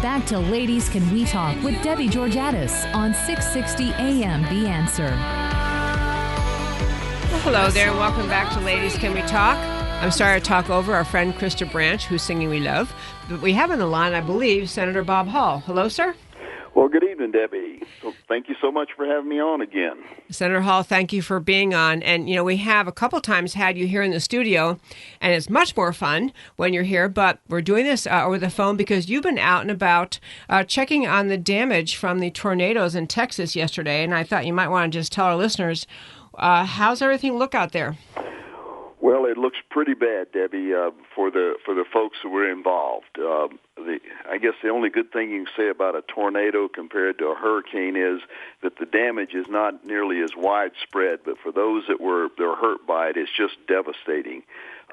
back to Ladies Can We Talk with Debbie Georgatos on 660 AM The Answer. Well, hello there, and welcome back to Ladies Can We Talk. I'm sorry to talk over our friend Krista Branch, who's singing We Love. But we have on the line, I believe, Senator Bob Hall. Hello, sir. Well, good evening, Debbie. So thank you so much for having me on again. Senator Hall, thank you for being on. And, you know, we have a couple times had you here in the studio, and it's much more fun when you're here. But we're doing this over the phone because you've been out and about checking on the damage from the tornadoes in Texas yesterday. And I thought you might want to just tell our listeners, how's everything look out there? Well, it looks pretty bad, Debbie, for the folks who were involved. I guess the only good thing you can say about a tornado compared to a hurricane is that the damage is not nearly as widespread. But for those that were hurt by it, it's just devastating.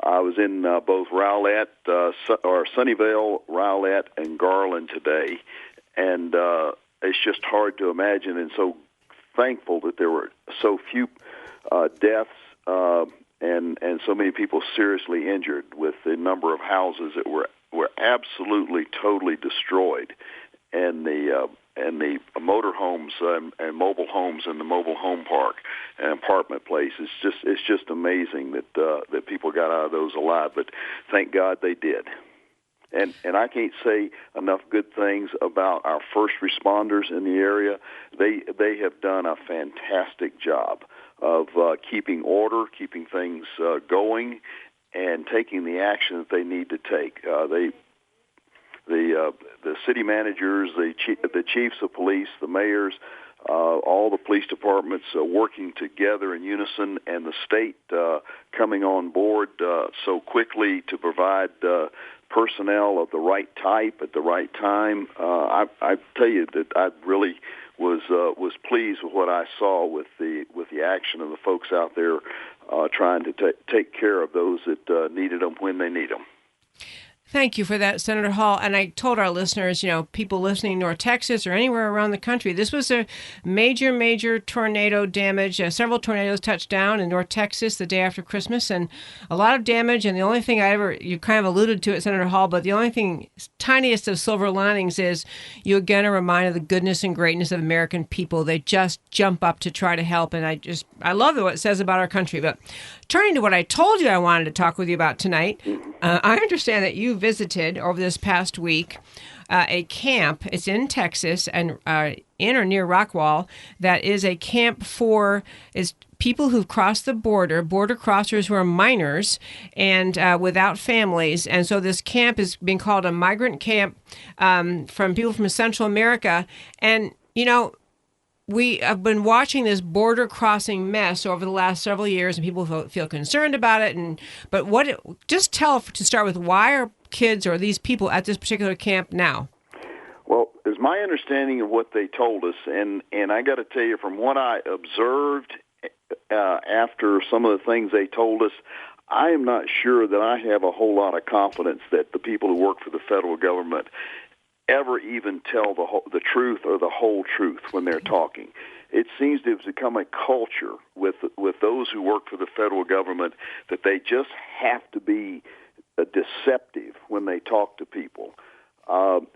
I was in both Rowlett, Sunnyvale, Rowlett, and Garland today, and it's just hard to imagine. And so thankful that there were so few deaths. And so many people seriously injured, with the number of houses that were absolutely totally destroyed, and the motor homes and mobile homes in the mobile home park and apartment place. It's just amazing that people got out of those alive. But thank God they did. And I can't say enough good things about our first responders in the area. They have done a fantastic job of keeping order, keeping things going, and taking the action that they need to take. The city managers, the chiefs of police, the mayors, all the police departments working together in unison, and the state coming on board so quickly to provide personnel of the right type at the right time. I tell you that I really was pleased with what I saw with the action of the folks out there trying to take care of those that needed them when they need them. Thank you for that, Senator Hall. And I told our listeners, you know, people listening in North Texas or anywhere around the country, this was a major tornado damage. Several tornadoes touched down in North Texas the day after Christmas, and a lot of damage. And the only thing you kind of alluded to it, Senator Hall, but the only thing, tiniest of silver linings, is you again are reminded of the goodness and greatness of American people. They just jump up to try to help. And I love what it says about our country. But turning to what I told you I wanted to talk with you about tonight, I understand that you visited over this past week a camp. It's in Texas and in or near Rockwall. That is a camp for people who've crossed the border crossers who are minors and without families. And so this camp is being called a migrant camp from people from Central America. And, you know, we have been watching this border crossing mess over the last several years, and people feel concerned about it. Just tell, to start with, why are kids or these people at this particular camp now? Well, it's my understanding of what they told us, and I got to tell you, from what I observed after some of the things they told us, I am not sure that I have a whole lot of confidence that the people who work for the federal government ever even tell the truth or the whole truth when they're talking. It seems to have become a culture with those who work for the federal government that they just have to be deceptive when they talk to people.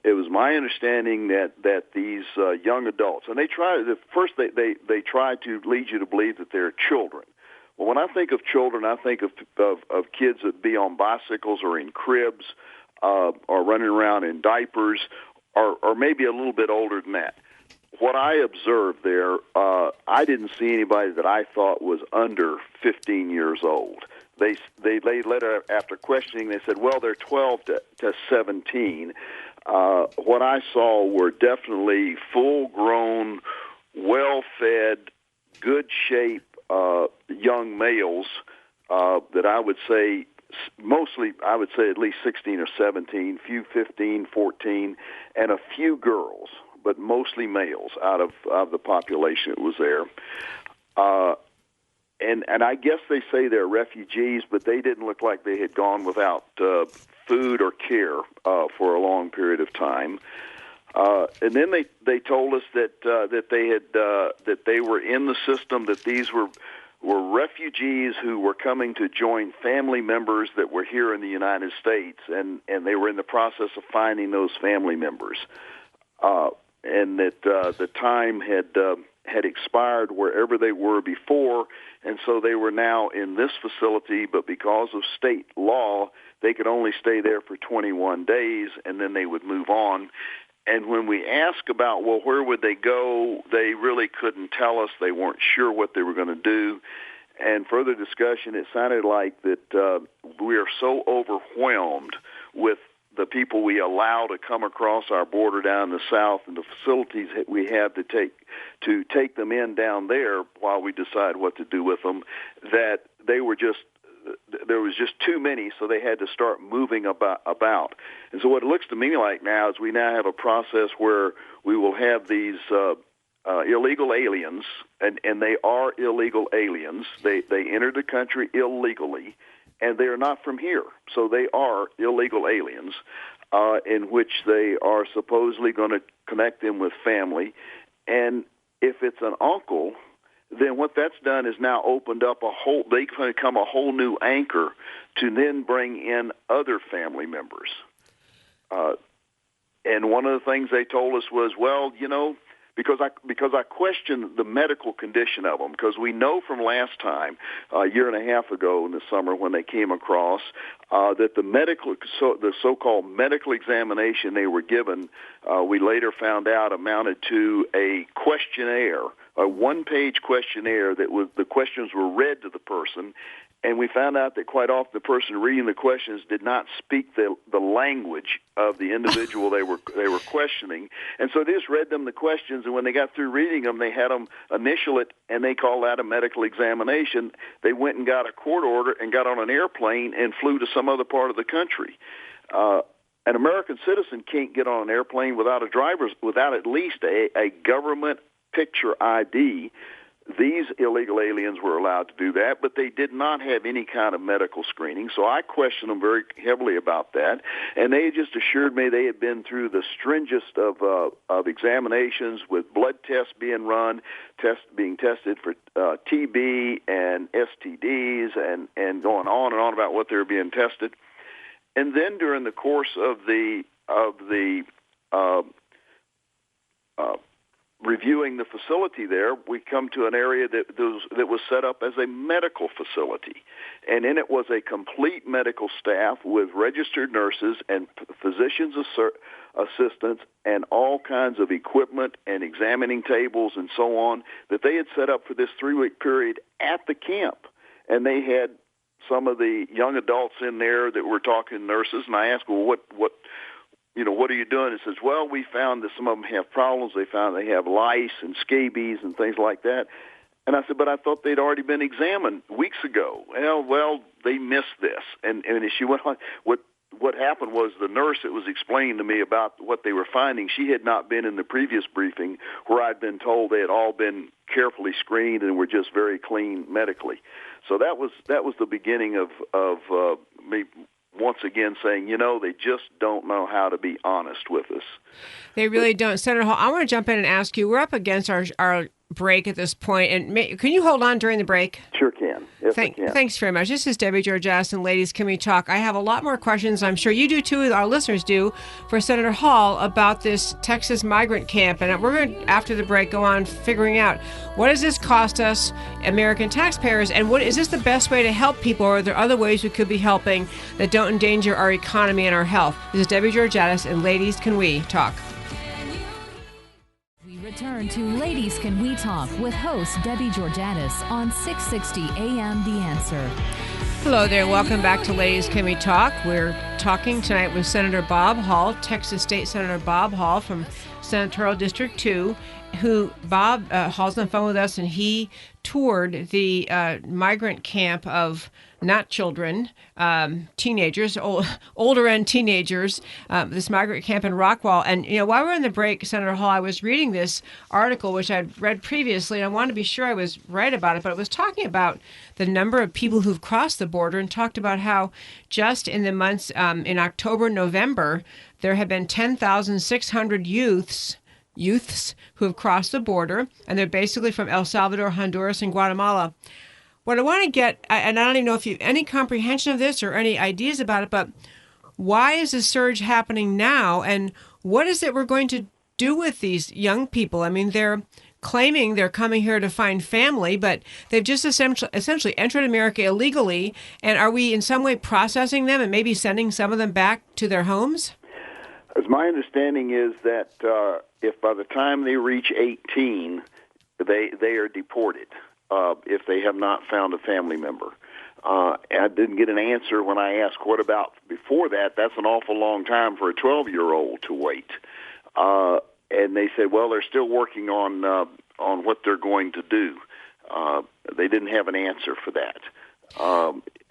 It was my understanding that these young adults, and they try to lead you to believe that they're children. Well, when I think of children, I think of kids that be on bicycles or in cribs, or running around in diapers, or maybe a little bit older than that. What I observed there, I didn't see anybody that I thought was under 15 years old. They later, after questioning, they said, well, they're 12 to 17. What I saw were definitely full-grown, well-fed, good shape young males that I would say, mostly, I would say at least 16 or 17, few 15, 14, and a few girls, but mostly males out of the population that was there. And I guess they say they're refugees, but they didn't look like they had gone without food or care for a long period of time. And then they told us that they were in the system, that these were were refugees who were coming to join family members that were here in the United States, and they were in the process of finding those family members, and that the time had expired wherever they were before, and so they were now in this facility, but because of state law, they could only stay there for 21 days, and then they would move on. And when we asked about, well, where would they go, they really couldn't tell us. They weren't sure what they were going to do. And further discussion, it sounded like that we are so overwhelmed with the people we allow to come across our border down the south and the facilities that we have to take them in down there while we decide what to do with them, that there was just too many, so they had to start moving about. And so what it looks to me like now is we now have a process where we will have these illegal aliens, and they are illegal aliens. They entered the country illegally, and they are not from here. So they are illegal aliens in which they are supposedly going to connect them with family. And if it's an uncle, then what that's done is now opened up they can become a whole new anchor to then bring in other family members. And one of the things they told us was, well, because I questioned the medical condition of them, because we know from last time, a year and a half ago in the summer when they came across, that the so-called medical examination they were given, we later found out amounted to a questionnaire, a one-page questionnaire the questions were read to the person, and we found out that quite often the person reading the questions did not speak the language of the individual they were questioning, and so they just read them the questions, and when they got through reading them, they had them initial it, and they call that a medical examination. They went and got a court order and got on an airplane and flew to some other part of the country. An American citizen can't get on an airplane without at least a government picture ID. These illegal aliens were allowed to do that, but they did not have any kind of medical screening. So I questioned them very heavily about that, and they just assured me they had been through the stringest of examinations, with blood tests being run, being tested for TB and STDs, and going on and on about what they were being tested. And then during the course of the reviewing the facility there, we come to an area that was set up as a medical facility. And in it was a complete medical staff with registered nurses and physicians' assistants and all kinds of equipment and examining tables and so on that they had set up for this 3-week period at the camp. And they had some of the young adults in there that were talking nurses, and I asked, well, what are you doing? It says, well, we found that some of them have problems. They found they have lice and scabies and things like that. And I said, but I thought they'd already been examined weeks ago. Well, they missed this. And she went on. What happened was the nurse that was explaining to me about what they were finding, she had not been in the previous briefing where I'd been told they had all been carefully screened and were just very clean medically. So that was the beginning of me once again saying, they just don't know how to be honest with us. They really don't. Senator Hall, I want to jump in and ask you, we're up against our break at this point, and can you hold on during the break? Sure can. Yes, I can. Thanks very much. This is Debbie Georgatos, and Ladies, Can We Talk? I have a lot more questions, I'm sure you do too, our listeners do, for Senator Hall about this Texas migrant camp. And we're going to, after the break, go on figuring out what does this cost us, American taxpayers, and is this the best way to help people, or are there other ways we could be helping that don't endanger our economy and our health? This is Debbie Georgatos, and Ladies, Can We Talk? Return to Ladies Can We Talk with host Debbie Georgatos on 660 AM The Answer. Hello there. Welcome back to Ladies Can We Talk. We're talking tonight with Senator Bob Hall, Texas State Senator Bob Hall from Senatorial District 2, who Bob Hall's on the phone with us, and he toured the migrant camp of not children, teenagers, older end teenagers, this migrant camp in Rockwall. And, while we're in the break, Senator Hall, I was reading this article, which I'd read previously, and I wanted to be sure I was right about it, but it was talking about the number of people who've crossed the border, and talked about how just in the months in October, November, there have been 10,600 youths who have crossed the border, and they're basically from El Salvador, Honduras, and Guatemala. what I want to get, and I don't even know if you have any comprehension of this or any ideas about it, but why is the surge happening now, and what is it we're going to do with these young people? I mean, they're claiming they're coming here to find family, but they've just essentially entered America illegally, and are we in some way processing them and maybe sending some of them back to their homes? As my understanding is that if by the time they reach 18, they are deported if they have not found a family member. I didn't get an answer when I asked, what about before that? That's an awful long time for a 12-year-old to wait. And they said, well, they're still working on what they're going to do. They didn't have an answer for that.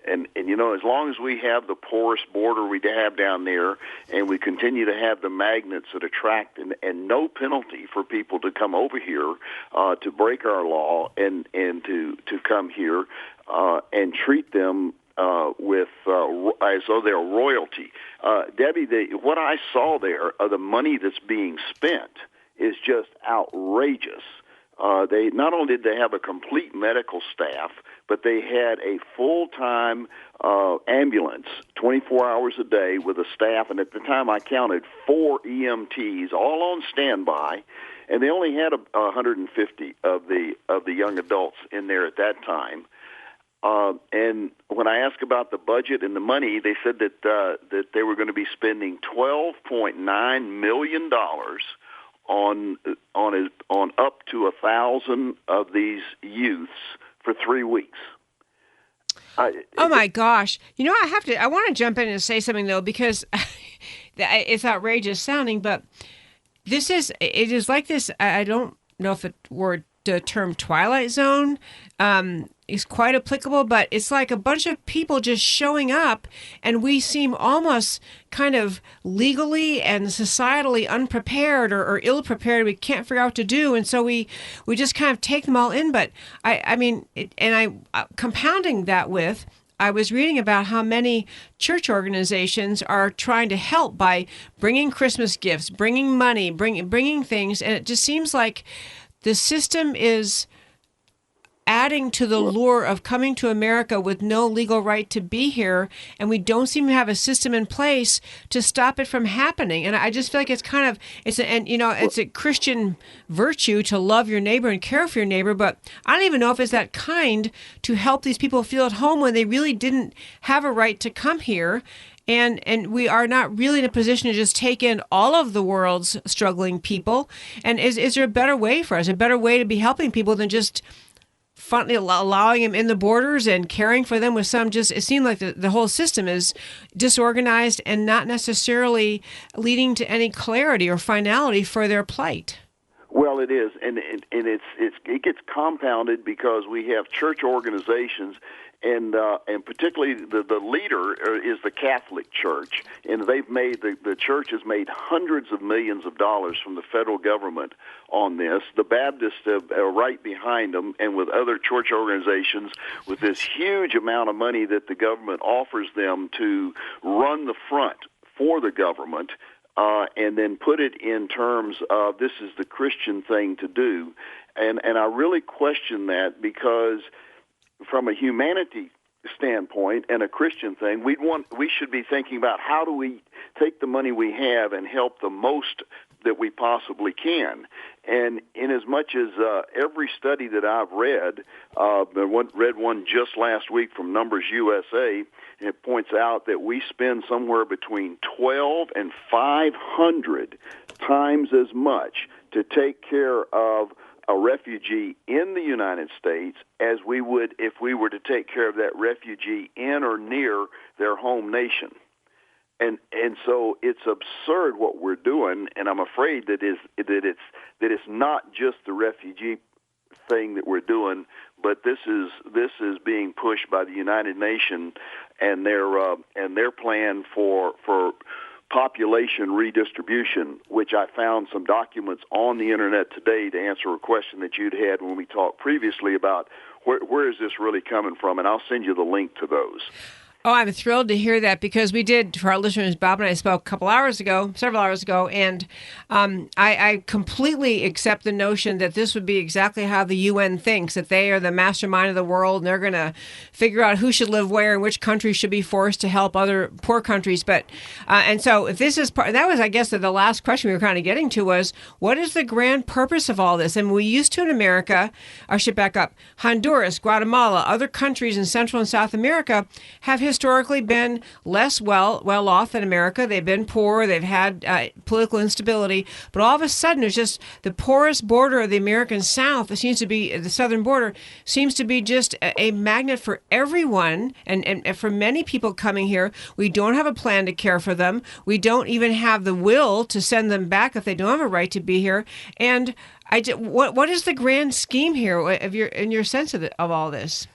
And you know, as long as we have the porous border we have down there, and we continue to have the magnets that attract and no penalty for people to come over here to break our law and to come here and treat them with as though they're royalty. Debbie, what I saw there, the money that's being spent is just outrageous. They not only did they have a complete medical staff, but they had a full-time ambulance 24 hours a day with a staff, and at the time I counted 4 EMTs all on standby, and they only had 150 of the young adults in there at that time. And when I asked about the budget and the money, they said that they were going to be spending $12.9 million on up to 1,000 of these youths for 3 weeks. Oh my gosh! You know, I want to jump in and say something though, because it's outrageous sounding, but it is like this. I don't know if the term Twilight Zone is quite applicable, but it's like a bunch of people just showing up, and we seem almost kind of legally and societally unprepared or ill-prepared. We can't figure out what to do, and so we just kind of take them all in. But compounding that with, I was reading about how many church organizations are trying to help by bringing Christmas gifts, bringing money, bringing things, and it just seems like the system is adding to the lure of coming to America with no legal right to be here, and we don't seem to have a system in place to stop it from happening. And I just feel like it's a Christian virtue to love your neighbor and care for your neighbor, but I don't even know if it's that kind to help these people feel at home when they really didn't have a right to come here. And we are not really in a position to just take in all of the world's struggling people. And is there a better way for us, a better way to be helping people than just allowing them in the borders and caring for them with some just, it seemed like the whole system is disorganized and not necessarily leading to any clarity or finality for their plight. Well, it is, and it gets compounded because we have church organizations, and particularly the leader is the Catholic Church, and the church has made hundreds of millions of dollars from the federal government on this. The Baptists are right behind them, and with other church organizations, with this huge amount of money that the government offers them to run the front for the government. And then put it in terms of this is the Christian thing to do. And I really question that, because from a humanity standpoint and a Christian thing, we should be thinking about how do we take the money we have and help the most that we possibly can. And in as much as every study that I've read one just last week from Numbers USA, it points out that we spend somewhere between 12 and 500 times as much to take care of a refugee in the United States as we would if we were to take care of that refugee in or near their home nation. And so it's absurd what we're doing, and I'm afraid that it's not just the refugee thing that we're doing, but this is being pushed by the United Nations and their plan for population redistribution, which I found some documents on the internet today to answer a question that you'd had when we talked previously about where is this really coming from, and I'll send you the link to those. Oh, I'm thrilled to hear that, because we did, for our listeners, Bob and I spoke several hours ago, and I completely accept the notion that this would be exactly how the UN thinks, that they are the mastermind of the world, and they're going to figure out who should live where and which countries should be forced to help other poor countries. But and so if this is part, that was, I guess, the last question we were kind of getting to was, what is the grand purpose of all this? And we used to in America, I should back up, Honduras, Guatemala, other countries in Central and South America have historically been less well off than America. They've been poor. They've had political instability. But all of a sudden, it's just the poorest border of the American South. It seems to be the southern border seems to be just a magnet for everyone, and for many people coming here. We don't have a plan to care for them. We don't even have the will to send them back if they don't have a right to be here. And what is the grand scheme here in your sense of all this?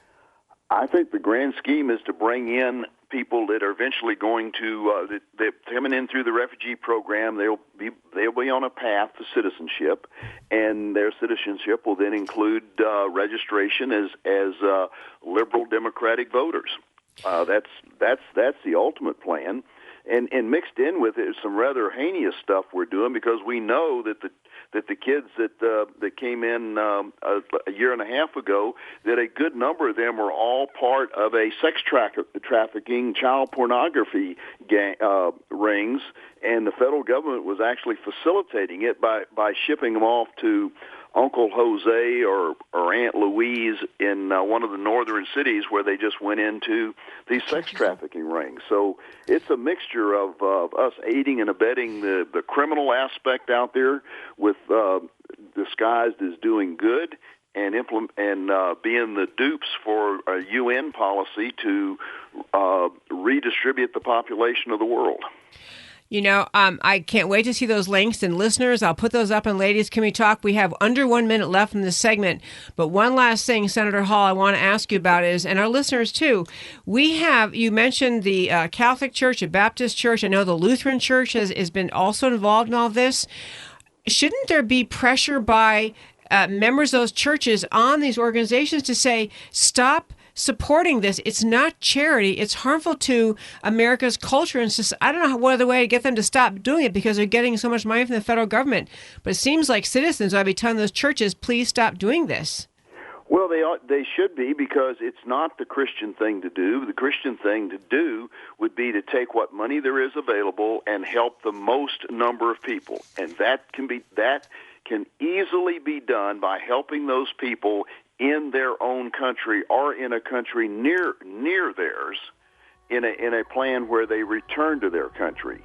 I think the grand scheme is to bring in people that are eventually going to they're coming in through the refugee program. They'll be on a path to citizenship, and their citizenship will then include registration as liberal Democratic voters. That's the ultimate plan. And mixed in with it is some rather heinous stuff we're doing, because we know that the kids that came in a year and a half ago, that a good number of them were all part of a sex trafficking, child pornography rings, and the federal government was actually facilitating it by shipping them off to Uncle Jose or Aunt Louise in one of the northern cities, where they just went into these sex trafficking rings. So it's a mixture of us aiding and abetting the criminal aspect out there, with disguised as doing good, and being the dupes for a UN policy to redistribute the population of the world. You know, I can't wait to see those links. And listeners, I'll put those up on Ladies Can We Talk. We have under 1 minute left in this segment. But one last thing, Senator Hall, I want to ask you about is, and our listeners too, you mentioned the Catholic Church, the Baptist Church. I know the Lutheran Church has been also involved in all this. Shouldn't there be pressure by members of those churches on these organizations to say, stop supporting this? It's not charity. It's harmful to America's culture. And I don't know what other way to get them to stop doing it, because they're getting so much money from the federal government. But it seems like citizens ought to be telling those churches, please stop doing this. Well, they should be, because it's not the Christian thing to do. The Christian thing to do would be to take what money there is available and help the most number of people. And that can easily be done by helping those people in their own country, or in a country near theirs, in a plan where they return to their country.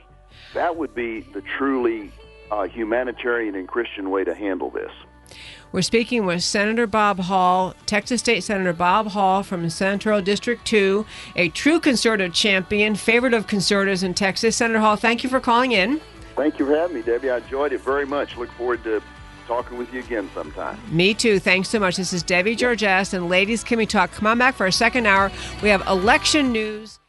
That would be the truly humanitarian and Christian way to handle this. We're speaking with Senator Bob Hall, Texas State Senator Bob Hall from Senatorial District 2, a true conservative champion, favorite of conservatives in Texas. Senator Hall, thank you for calling in. Thank you for having me, Debbie. I enjoyed it very much. Look forward to talking with you again sometime. Me too. Thanks so much. This is Debbie Georgatos, and Ladies Can We Talk. Come on back for our second hour. We have election news.